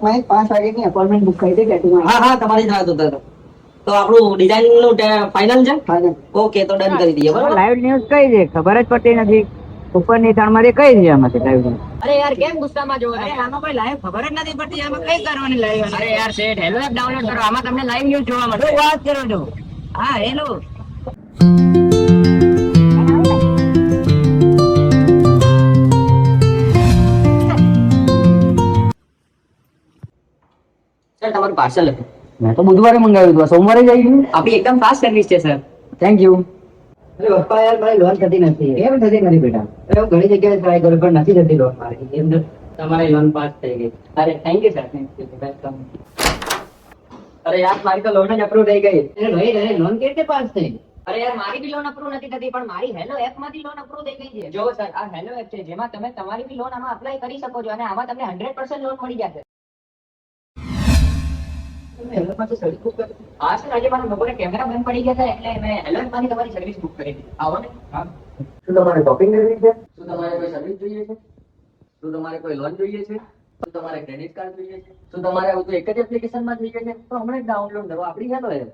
કલાકમાં 5 વાગ્યાની appointment book કરી દે કેટરિંગ. હા હા તમારી જ વાત હતો તો આપણું ડિઝાઇન નું ફાઇનલ છે. ફાઇનલ. ઓકે તો ડન કરી દઈએ બરોબર. લાઈવ ન્યૂઝ કઈ છે ખબર જ પડતી નથી. ઉપરની ત્રણમાંથી કઈ છે આમાંથી લાઈવ ન્યૂઝ? અરે યાર કેમ ગુસ્સામાં જોવો? અરે આમાં કોઈ લાઈવ ખબર જ નથી પડતી. આમાં કઈ કરવાની લાઈવ? અરે યાર સેટ હેલો એપ ડાઉનલોડ કરો, આમાં તમને લાઈવ ન્યૂઝ જોવા મળશે. શું વાત કરો છો? હા હેલો. સર તમારું પાર્સલ લખો. મેં તો બુધવારે મંગાવ્યું હતું, સોમવારે જ આવી ગયું. આપણી એકદમ ફાસ્ટ સર્વિસ છે સર. Thank you. અરે પપ્પા યાર મારી લોન થતી નથી. કેમ થતી નથી બેટા? અરે હું ઘણી જગ્યાએ ટ્રાય કરું પણ નથી થતી લોન મારી. એમ તો તમારી લોન પાસ થઈ ગઈ. અરે thank you sir. Thank you welcome. અરે યાર મારી તો લોન જ અપ્રૂવ થઈ ગઈ. અરે ભાઈ અરે લોન કેવી રીતે પાસ થઈ? અરે યાર મારી બી લોન અપ્રૂવ નથી થતી પણ મારી હેલો એપ માંથી લોન અપ્રૂવ થઈ ગઈ છે. જો સર આ હેલો એપ છે જેમાં તમે તમારી બી લોન આમાં અપ્લાય કરી શકો છો અને આમાં તમને 100% લોન મળી જશે. હેલો માંથી સર્વિસ બુક કરી. હા સર આજે મારા બપોરે કેમેરા બંધ પડી ગયા હતા એટલે મેં હેલો એપ માંથી તમારી સર્વિસ બુક કરી દીધી. આવો ને. હા. શું તમારે શોપિંગ કરવી છે? શું તમારે કોઈ સર્વિસ જોઈએ છે? શું તમારે કોઈ લોન જોઈએ છે? શું તમારે ક્રેડિટ કાર્ડ જોઈએ છે? શું તમારે આવું તો એક જ એપ્લિકેશનમાં જોઈએ છે? તો હમણાં જ ડાઉનલોડ કરો આપણી હેલો એપ.